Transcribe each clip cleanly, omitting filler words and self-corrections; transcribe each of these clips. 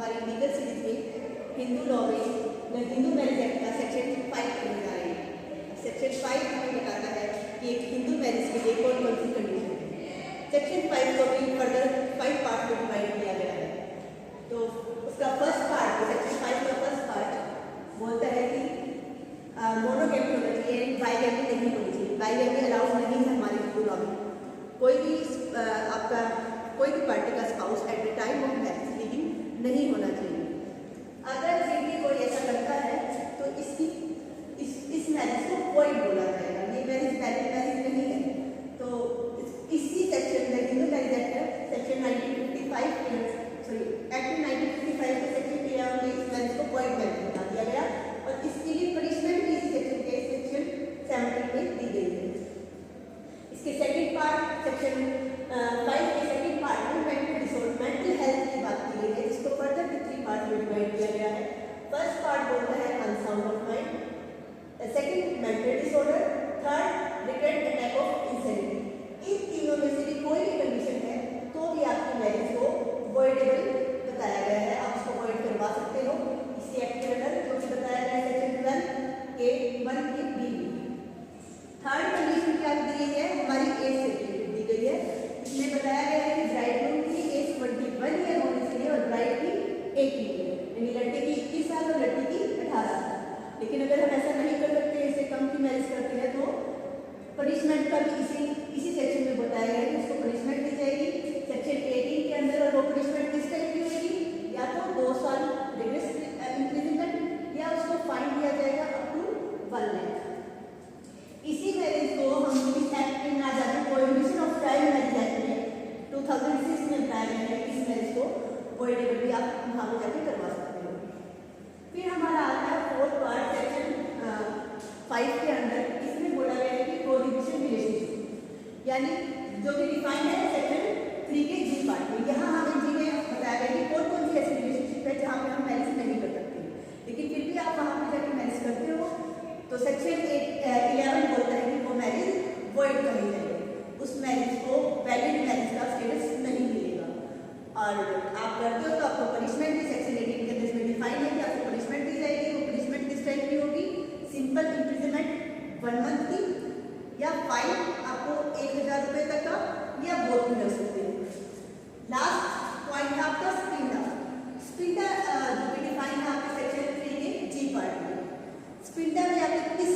हमारी legal series में Hindu law में हिंदू मैरिज एक्ट का सेक्शन 5 करने जा रहे हैं। सेक्शन 5 हमें बताता है कि एक हिंदू मैरिज के लिए कौन कौन सी कंडीशन है। सेक्शन 5 को भी फर्दर 5 पार्ट में डिवाइड किया गया है। तो उसका फर्स्ट पार्ट, सेक्शन 5 का फर्स्ट पार्ट बोलता है कि मोनोगैमी होना चाहिए एंड बाइगैमी नहीं होनी चाहिए। बाइगैमी अलाउड नहीं है हमारे हिंदू लॉ में। कोई भी आपका कोई भी पार्टी का spouse at the time of marriage living नहीं होना चाहिए। अगर फिर भी कोई ऐसा करता है तो इस मैरिज को वॉइड बोला जाएगा। ये मैरिज मैरिज नहीं है। तो इसी सेक्शन में Hindu marriage act section 1955 act 1955 के सेक्शन 13 में इस मैरिज को वॉइड मैरिज बता दिया गया और इसके लिए पनिशमेंट भी इसी सेक्शन के सेक्शन 70 में दी गई है। इसके सेकंड पार्ट सेक्शन 5 के सेकंड पार्ट में मेंटल हेल्थ की बात की गई है, जिसको फर्दर 3 पार्ट में डिवाइड किया गया है। फर्स्ट पार्ट बोलता है unsound of mind, second mental disorder, third recurrent attack of insanity. इन तीनों में से भी कोई भी कंडीशन है तो भी आपकी मैरिज को वॉइडेबल बताया गया है। आप उसको वॉइड करवा सकते हो इसी एक्ट के अंदर, जो कि बताया गया है सेक्शन 12 के 1 के बी में। थर्ड कंडीशन क्या दी गई है, हमारी एज से दी गई है। इसमें बताया गया है कि ब्राइडग्रूम की एज 21 ईयर होनी चाहिए और ब्राइड की 18 ईयर, यानी लड़के की 21 साल और लड़की की 18 साल। लेकिन अगर हम ऐसा नहीं कर सकते, इससे कम की मैरिज करते हैं तो पनिशमेंट का भी इसी सेक्शन में बताया गया है कि उसको पनिशमेंट दी जाएगी सेक्शन 18 के अंदर। और वो पनिशमेंट किस टाइप की होगी, या तो 2 साल रिग्रेस इम्प्रिजनमेंट या उसको फाइन दिया जाएगा अप टू 1 लाख। इसी मैरिज को हम इस एक्ट में ना जाने prohibition of child marriage act में 2006 में बताया गया है कि इस मैरिज को वॉइडेबल भी आप वहाँ पर जाके करवा सकते हो। फिर हमारा आता है फोर्थ पार्ट सेक्शन 5 के अंदर। इसमें बोला गया है कि प्रोहिबिशन रिलेशनशिप, यानी जो कि डिफाइन है सेक्शन 3 के जी पार्ट में। यहाँ हमें जी में बताया गया कि कौन कौन सी ऐसी रिलेशनशिप है जहाँ पे हम मैरिज नहीं कर सकते, लेकिन फिर भी आप वहाँ पर जाके मैरिज करते हो तो सेक्शन 11 बोलता है कि वो मैरिज वॉइड कर दी जाएगी, उस मैरिज को वैलिड मैरिज का स्टेटस नहीं मिलेगा। और आप करते हो तो आपको पनिशमेंट भी सेक्शन 18 के अंदर इसमें डिफाइन है कि आपको पनिशमेंट दी जाएगी। वो पनिशमेंट किस टाइप की होगी, सिंपल इम्प्रिजनमेंट 1 मंथ की, या फाइन आपको 1000 रुपये तक का, या बोथ भी लग सकते हो। लास्ट पॉइंट है आपका स्पिंडा। स्पिंडा जो कि डिफाइन है आपके सेक्शन 3 के जी पार्ट में। स्पिंडा में आप किस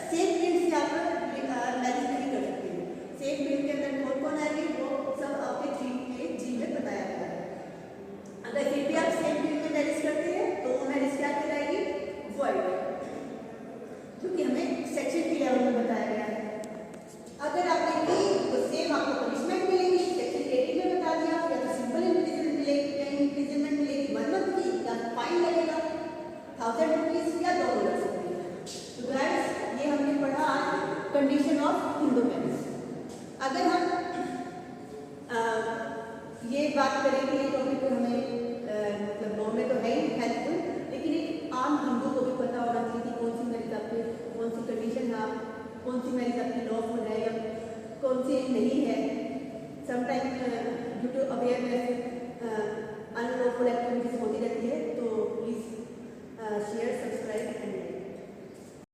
सेम फील्ड से आप मैरिज नहीं कर सकते हो। सेम फील्ड के अंदर कौन कौन आएंगे वो सब आपके 3 के जी में बताया गया है। अगर फिर भी आप सेम फील्ड में मैरिज करते हैं तो वो मैरिज क्या कहलाएगी, वॉइड, जो कि हमें सेक्शन 11 में बताया गया है। अगर आपने की तो सेम आपको पनिशमेंट मिलेगी, सेक्शन 18 में बता दिया, या तो सिंपल इम्प्रिजनमेंट मिलेगी, या इम्प्रिजनमेंट मिलेगी 1 मंथ की, या फाइन लगेगा 1000 रुपीज या 2 लग सकते हैं। तो गाइस ये हमने पढ़ा आज कंडीशन ऑफ हिंदू मैरिज। अगर हम ये बात करें